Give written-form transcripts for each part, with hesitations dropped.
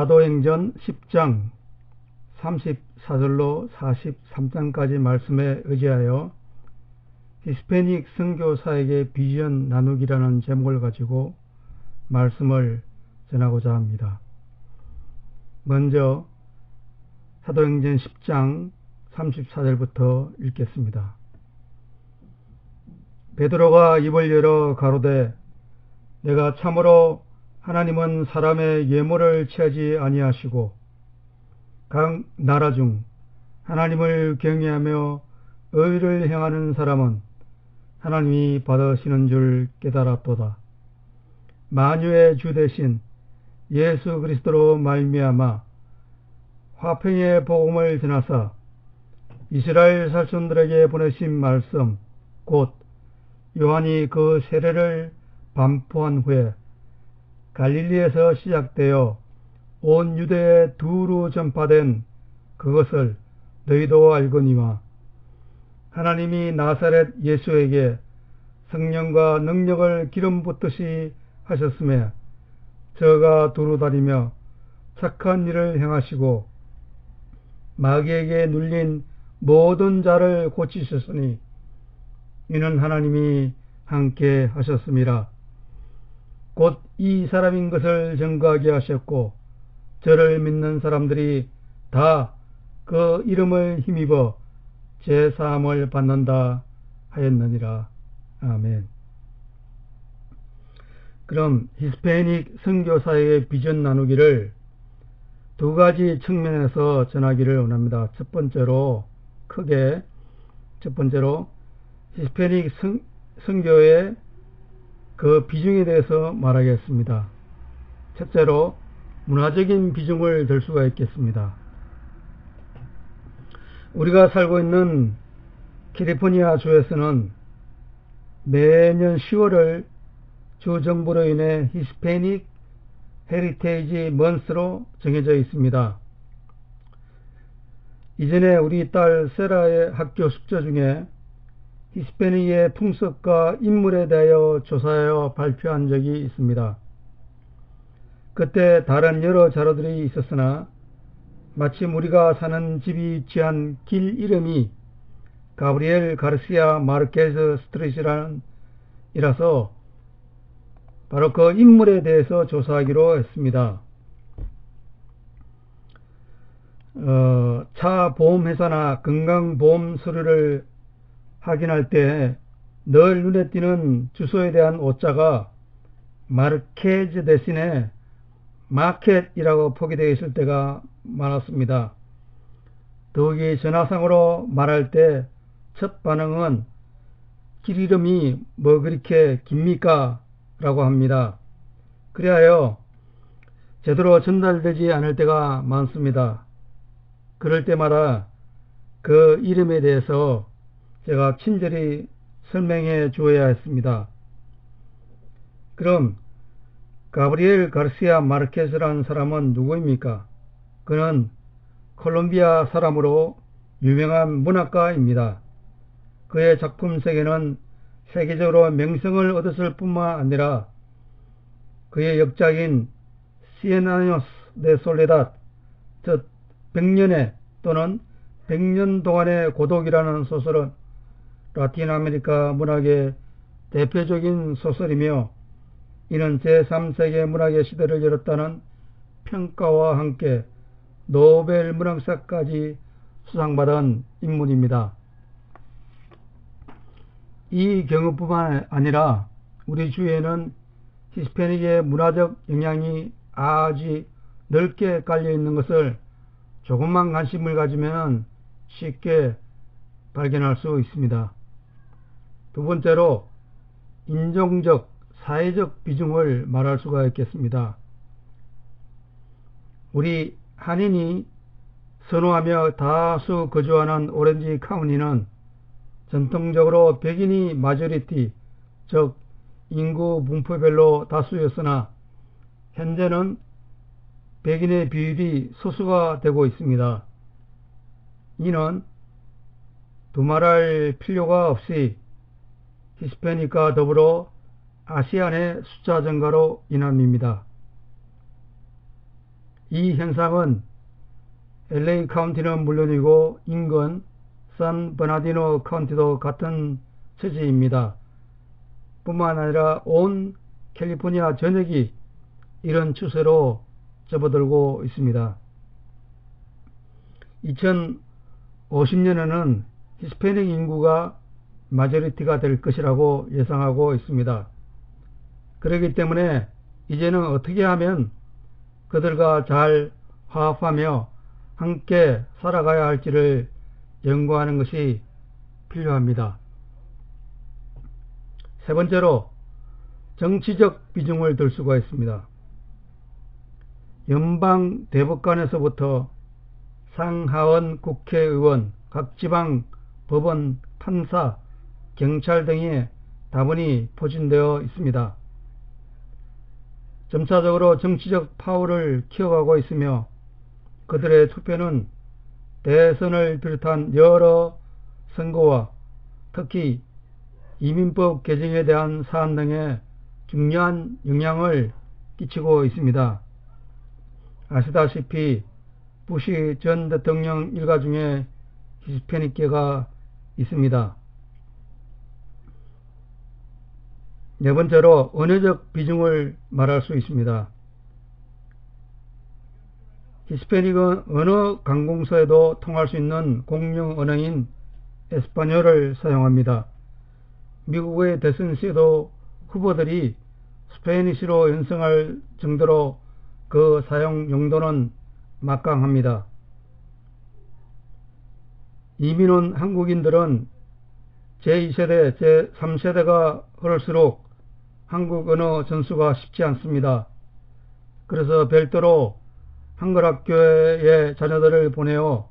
사도행전 10장 34절로 43장까지 말씀에 의지하여 히스패닉 선교사에게 비전 나누기라는 제목을 가지고 말씀을 전하고자 합니다. 먼저 사도행전 10장 34절부터 읽겠습니다. 베드로가 입을 열어 가로되 내가 참으로 하나님은 사람의 예물을 취하지 아니하시고 각 나라 중 하나님을 경외하며 의를 행하는 사람은 하나님이 받으시는 줄 깨달았도다. 만유의 주 되신 예수 그리스도로 말미암아 화평의 복음을 전하사 이스라엘 살손들에게 보내신 말씀 곧 요한이 그 세례를 반포한 후에 갈릴리에서 시작되어 온 유대에 두루 전파된 그것을 너희도 알거니와 하나님이 나사렛 예수에게 성령과 능력을 기름 붓듯이 하셨음에 저가 두루 다니며 착한 일을 행하시고 마귀에게 눌린 모든 자를 고치셨으니 이는 하나님이 함께 하셨음이라. 곧 이 사람인 것을 증거하게 하셨고 저를 믿는 사람들이 다 그 이름을 힘입어 제사함을 받는다 하였느니라. 아멘. 그럼 히스패닉 선교사의 비전 나누기를 두 가지 측면에서 전하기를 원합니다. 첫 번째로 히스패닉 선교의 그 비중에 대해서 말하겠습니다. 첫째로 문화적인 비중을 들 수가 있겠습니다. 우리가 살고 있는 캘리포니아 주에서는 매년 10월을 주 정부로 인해 히스패닉 헤리테이지 먼스로 정해져 있습니다. 이전에 우리 딸 세라의 학교 숙제 중에 히스패닉의 풍습과 인물에 대하여 조사하여 발표한 적이 있습니다. 그때 다른 여러 자료들이 있었으나 마침 우리가 사는 집이 위치한 길 이름이 가브리엘 가르시아 마르케스 스트리트이라서 바로 그 인물에 대해서 조사하기로 했습니다. 차 보험회사나 건강보험 서류를 확인할 때 늘 눈에 띄는 주소에 대한 오자가 마르케즈 대신에 마켓이라고 표기되어 있을 때가 많았습니다. 더욱이 전화상으로 말할 때 첫 반응은 길 이름이 뭐 그렇게 깁니까? 라고 합니다. 그리하여 제대로 전달되지 않을 때가 많습니다. 그럴 때마다 그 이름에 대해서 제가 친절히 설명해 주어야 했습니다. 그럼 가브리엘 가르시아 마르케스라는 사람은 누구입니까? 그는 콜롬비아 사람으로 유명한 문학가입니다. 그의 작품 세계는 세계적으로 명성을 얻었을 뿐만 아니라 그의 역작인 Cien años de soledad, 즉 100년의 또는 100년 동안의 고독이라는 소설은 라틴 아메리카 문학의 대표적인 소설이며 이는 제3세계 문학의 시대를 열었다는 평가와 함께 노벨 문학상까지 수상받은 인물입니다. 이 경우뿐만 아니라 우리 주위에는 히스패닉의 문화적 영향이 아주 넓게 깔려 있는 것을 조금만 관심을 가지면 쉽게 발견할 수 있습니다. 두 번째로 인종적, 사회적 비중을 말할 수가 있겠습니다. 우리 한인이 선호하며 다수 거주하는 오렌지 카운티는 전통적으로 백인이 마조리티, 즉 인구 분포별로 다수였으나 현재는 백인의 비율이 소수가 되고 있습니다. 이는 두말할 필요가 없이 히스패닉과 더불어 아시안의 숫자 증가로 인함입니다. 이 현상은 LA 카운티는 물론이고 인근 샌버나디노 카운티도 같은 처지입니다. 뿐만 아니라 온 캘리포니아 전역이 이런 추세로 접어들고 있습니다. 2050년에는 히스패닉 인구가 마조리티가 될 것이라고 예상하고 있습니다. 그렇기 때문에 이제는 어떻게 하면 그들과 잘 화합하며 함께 살아가야 할지를 연구하는 것이 필요합니다. 세 번째로 정치적 비중을 들 수가 있습니다. 연방 대법관에서부터 상하원 국회의원, 각 지방 법원, 판사, 경찰 등이 다분히 포진되어 있습니다. 점차적으로 정치적 파워를 키워가고 있으며 그들의 투표는 대선을 비롯한 여러 선거와 특히 이민법 개정에 대한 사안 등에 중요한 영향을 끼치고 있습니다. 아시다시피 부시 전 대통령 일가 중에 히스패닉계가 있습니다. 네 번째로 언어적 비중을 말할 수 있습니다. 히스패닉은 언어 관공서에도 통할 수 있는 공용 언어인 에스파뇰을 사용합니다. 미국의 대선 시에도 후보들이 스페니쉬로 연승할 정도로 그 사용 용도는 막강합니다. 이민 온 한국인들은 제2세대, 제3세대가 흐를수록 한국 언어 전수가 쉽지 않습니다. 그래서 별도로 한글 학교에 자녀들을 보내어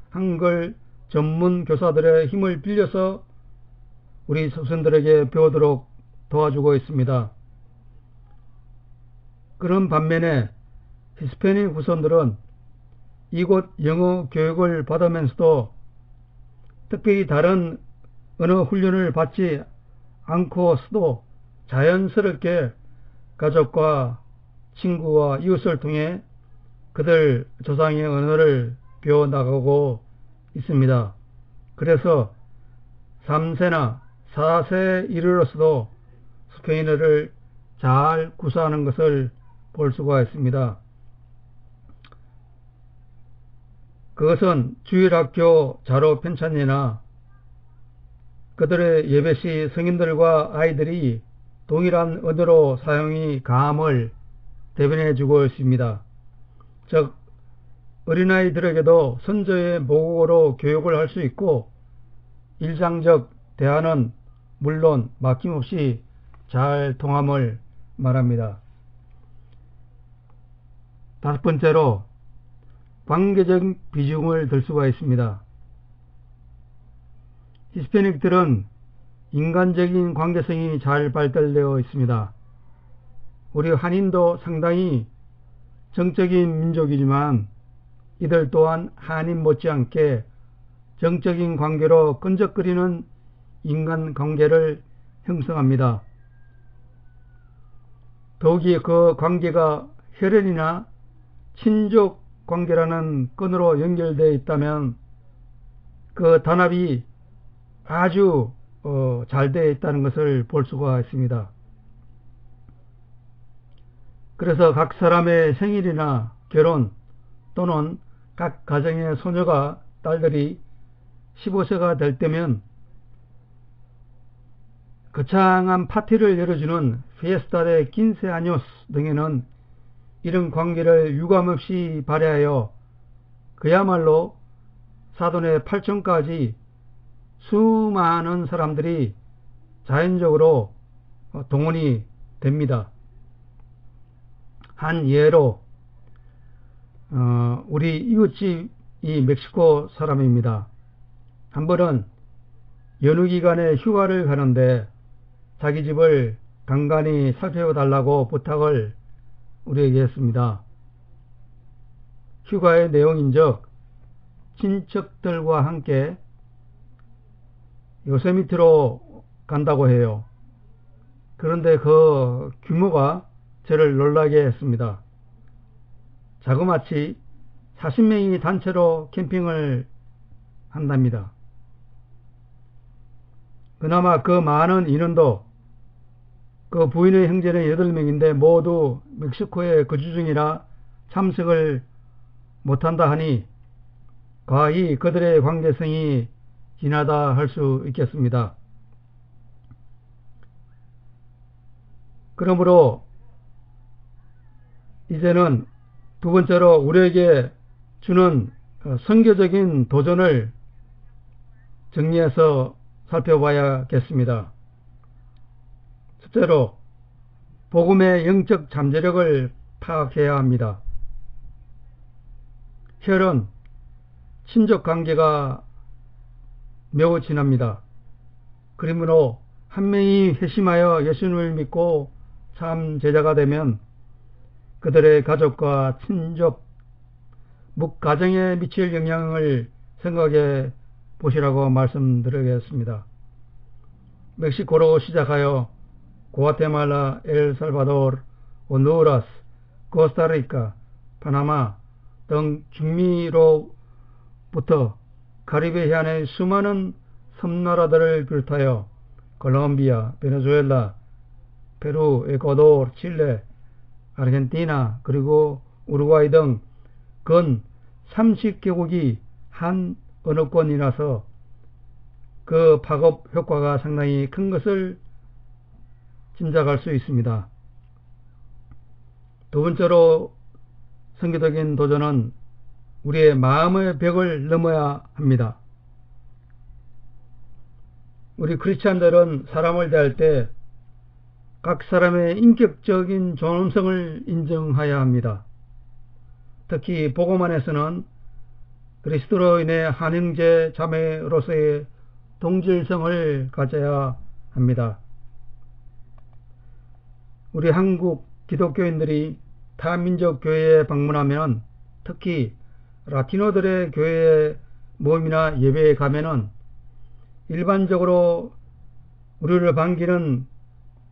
한글 전문 교사들의 힘을 빌려서 우리 선생들에게 배우도록 도와주고 있습니다. 그런 반면에 히스패닉 후손들은 이곳 영어 교육을 받으면서도 특별히 다른 언어 훈련을 받지 않고서도 자연스럽게 가족과 친구와 이웃을 통해 그들 조상의 언어를 배워나가고 있습니다. 그래서 3세나 4세에 이르러서도 스페인어를 잘 구사하는 것을 볼 수가 있습니다. 그것은 주일학교 자료 편찬이나 그들의 예배시 성인들과 아이들이 동일한 언어로 사용이 가함을 대변해 주고 있습니다. 즉 어린아이들에게도 선조의 모국어로 교육을 할 수 있고 일상적 대화는 물론 막힘없이 잘 통함을 말합니다. 다섯 번째로 관계적 비중을 들 수가 있습니다. 히스패닉들은 인간적인 관계성이 잘 발달되어 있습니다. 우리 한인도 상당히 정적인 민족이지만 이들 또한 한인 못지않게 정적인 관계로 끈적거리는 인간관계를 형성합니다. 더욱이 그 관계가 혈연이나 친족 관계라는 끈으로 연결되어 있다면 그 단합이 아주 잘 되어 있다는 것을 볼 수가 있습니다. 그래서 각 사람의 생일이나 결혼 또는 각 가정의 소녀가 딸들이 15세가 될 때면 거창한 파티를 열어주는 피에스타 데 킨세 아뇨스 등에는 이런 관계를 유감없이 발휘하여 그야말로 사돈의 8촌까지 수많은 사람들이 자연적으로 동원이 됩니다. 한 예로 우리 이웃집이 멕시코 사람입니다. 한 번은 연휴 기간에 휴가를 가는데 자기 집을 간간히 살펴달라고 부탁을 우리에게 했습니다. 휴가의 내용인즉 친척들과 함께 요세미티로 간다고 해요. 그런데 그 규모가 저를 놀라게 했습니다. 자그마치 40명이 단체로 캠핑을 한답니다. 그나마 그 많은 인원도 그 부인의 형제는 8명인데 모두 멕시코에 거주 중이라 참석을 못한다 하니 과히 그들의 관계성이 진하다 할 수 있겠습니다. 그러므로 이제는 두 번째로 우리에게 주는 선교적인 도전을 정리해서 살펴봐야겠습니다. 첫째로 복음의 영적 잠재력을 파악해야 합니다. 혈은 친족 관계가 매우 진합니다. 그러므로 한 명이 회심하여 예수님을 믿고 참 제자가 되면 그들의 가족과 친족, 묵가정에 미칠 영향을 생각해 보시라고 말씀드리겠습니다. 멕시코로 시작하여 구아테말라, 엘살바도르, 온두라스, 코스타리카, 파나마 등 중미로부터 카리브 해안의 수많은 섬나라들을 비롯하여 콜롬비아, 베네수엘라, 페루, 에콰도르, 칠레, 아르헨티나 그리고 우루과이 등 근 30개국이 한 언어권이라서 그 파급 효과가 상당히 큰 것을 짐작할 수 있습니다. 두 번째로 선교적인 도전은 우리의 마음의 벽을 넘어야 합니다. 우리 크리스찬들은 사람을 대할 때 각 사람의 인격적인 존엄성을 인정해야 합니다. 특히 복음 안에서는 그리스도로 인해 한 형제 자매로서의 동질성을 가져야 합니다. 우리 한국 기독교인들이 타민족 교회에 방문하면 특히 라티노들의 교회 모임이나 예배에 가면은 일반적으로 우리를 반기는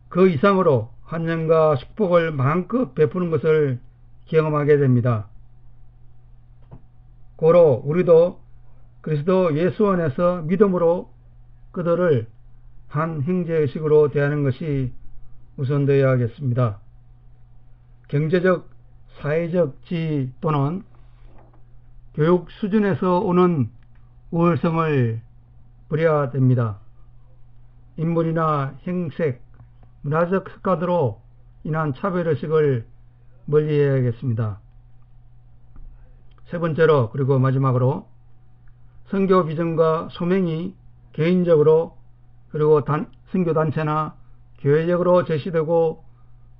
그 이상으로 환영과 축복을 마음껏 베푸는 것을 경험하게 됩니다. 고로 우리도 그리스도 예수 안에서 믿음으로 그들을 한 형제의식으로 대하는 것이 우선되어야 하겠습니다. 경제적, 사회적 지위 또는 교육 수준에서 오는 우월성을 버려야 됩니다. 인물이나 행색, 문화적 습관으로 인한 차별의식을 멀리해야겠습니다. 세 번째로 그리고 마지막으로 선교 비전과 소명이 개인적으로 그리고 선교단체나 교회적으로 제시되고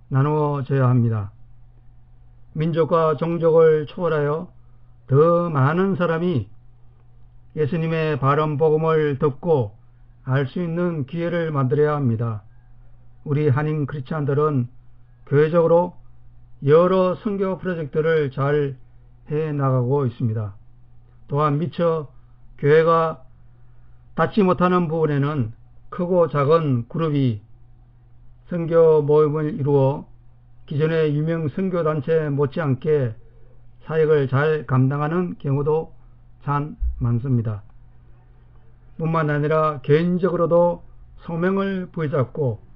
나누어져야 합니다. 민족과 종족을 초월하여 더 많은 사람이 예수님의 바른 복음을 듣고 알 수 있는 기회를 만들어야 합니다. 우리 한인 크리스찬들은 교회적으로 여러 선교 프로젝트를 잘 해나가고 있습니다. 또한 미처 교회가 닿지 못하는 부분에는 크고 작은 그룹이 선교 모임을 이루어 기존의 유명 선교단체 못지않게 사역을 잘 감당하는 경우도 참 많습니다. 뿐만 아니라 개인적으로도 소명을 부여잡고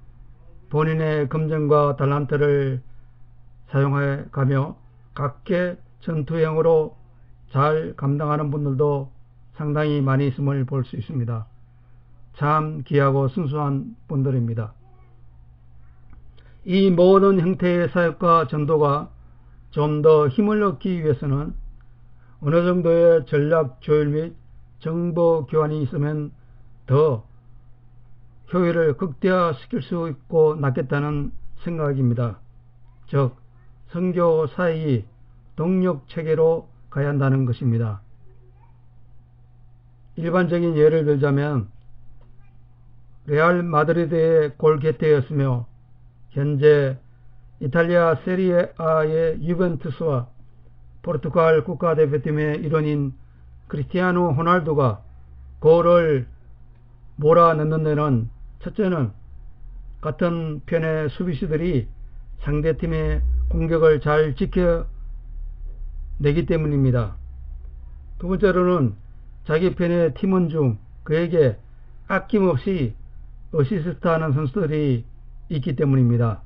본인의 검정과 달란트를 사용해 가며 각계 전투형으로 잘 감당하는 분들도 상당히 많이 있음을 볼 수 있습니다. 참 귀하고 순수한 분들입니다. 이 모든 형태의 사역과 전도가 좀 더 힘을 얻기 위해서는 어느 정도의 전략 조율 및 정보 교환이 있으면 더 효율을 극대화시킬 수 있고 낫겠다는 생각입니다. 즉 선교 사역이 동력 체계로 가야 한다는 것입니다. 일반적인 예를 들자면 레알 마드리드의 골게테였으며 현재 이탈리아 세리에아의 유벤투스와 포르투갈 국가대표팀의 일원인 크리스티아노 호날두가 골을 몰아넣는 데는 첫째는 같은 편의 수비수들이 상대팀의 공격을 잘 지켜 내기 때문입니다. 두 번째로는 자기 편의 팀원 중 그에게 아낌없이 어시스트하는 선수들이 있기 때문입니다.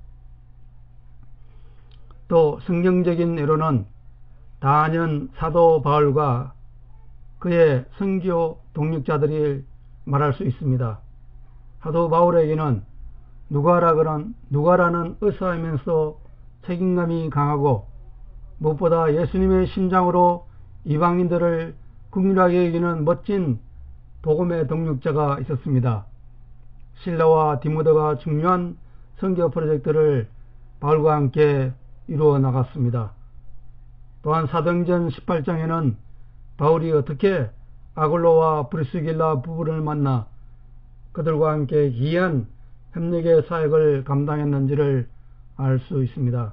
또 성경적인 예로는 단연 사도 바울과 그의 선교 동력자들이 말할 수 있습니다. 사도 바울에게는 누가라는 의사이면서 책임감이 강하고 무엇보다 예수님의 심장으로 이방인들을 긍휼하게 여기는 멋진 복음의 동력자가 있었습니다. 실라와 디모데가 중요한 선교 프로젝트를 바울과 함께 이루어 나갔습니다. 또한 사도행전 18장에는 바울이 어떻게 아골로와 브리스길라 부부를 만나 그들과 함께 귀한 협력의 사역을 감당했는지를 알 수 있습니다.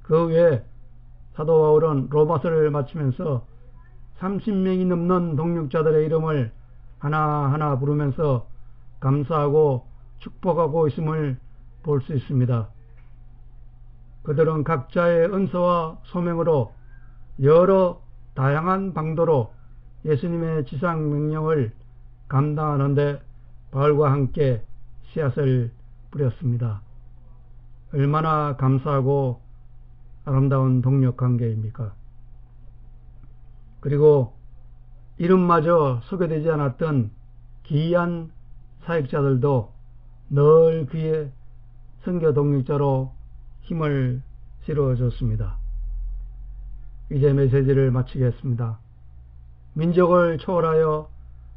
그 외에 사도 바울은 로마서를 마치면서 30명이 넘는 동력자들의 이름을 하나하나 부르면서 감사하고 축복하고 있음을 볼 수 있습니다. 그들은 각자의 은사와 소명으로 여러 다양한 방도로 예수님의 지상 명령을 감당하는데 바울과 함께 씨앗을 뿌렸습니다. 얼마나 감사하고 아름다운 동력 관계입니까? 그리고 이름마저 소개되지 않았던 기이한 사역자들도 늘 그의 선교 동력자로 힘을 실어줬습니다. 이제 메시지를 마치겠습니다. 민족을 초월하여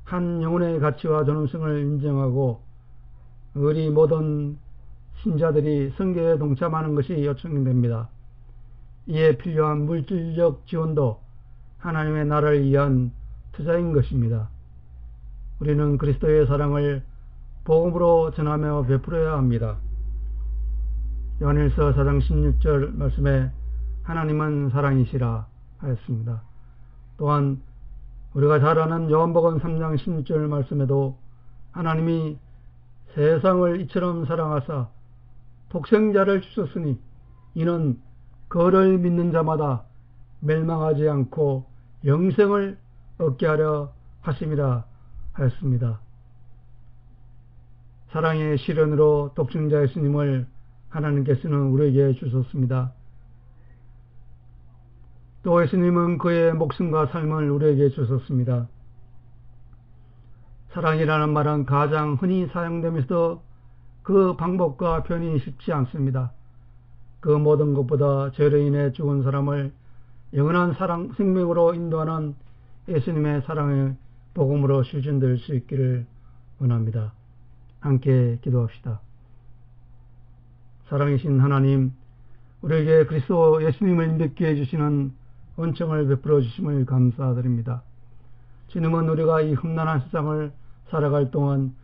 한 영혼의 가치와 존엄성을 인정하고 우리 모든 신자들이 선교에 동참하는 것이 요청됩니다. 이에 필요한 물질적 지원도 하나님의 나라를 위한 투자인 것입니다. 우리는 그리스도의 사랑을 복음으로 전하며 베풀어야 합니다. 요한일서 4장 16절 말씀에 하나님은 사랑이시라 하였습니다. 또한 우리가 잘 아는 요한복음 3장 16절 말씀에도 하나님이 세상을 이처럼 사랑하사 독생자를 주셨으니 이는 그를 믿는 자마다 멸망하지 않고 영생을 얻게 하려 하심이라 하였습니다. 사랑의 실현으로 독생자 예수님을 하나님께서는 우리에게 주셨습니다. 또 예수님은 그의 목숨과 삶을 우리에게 주셨습니다. 사랑이라는 말은 가장 흔히 사용되면서 그 방법과 표현이 쉽지 않습니다. 그 모든 것보다 죄로 인해 죽은 사람을 영원한 생명으로 인도하는 예수님의 사랑의 복음으로 실현될 수 있기를 원합니다. 함께 기도합시다. 사랑이신 하나님, 우리에게 그리스도 예수님을 믿게 해주시는 은총을 베풀어 주심을 감사드립니다. 주님은 우리가 이 험난한 세상을 살아갈 동안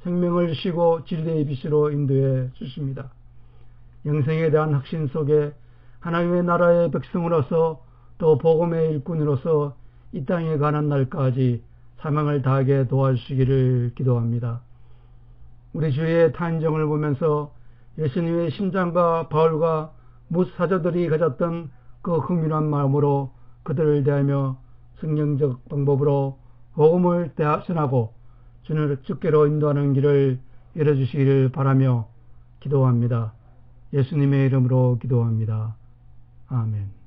생명을 주시고 진리의 빛으로 인도해 주십니다. 영생에 대한 확신 속에 하나님의 나라의 백성으로서 또 복음의 일꾼으로서 이 땅에 가는 날까지 사명을 다하게 도와주시기를 기도합니다. 우리 주의 탄정을 보면서 예수님의 심장과 바울과 뭇 사도들이 가졌던 그 흥민한 마음으로 그들을 대하며 성경적 방법으로 복음을 전하고 주께로 인도하는 길을 열어주시기를 바라며 기도합니다. 예수님의 이름으로 기도합니다. 아멘.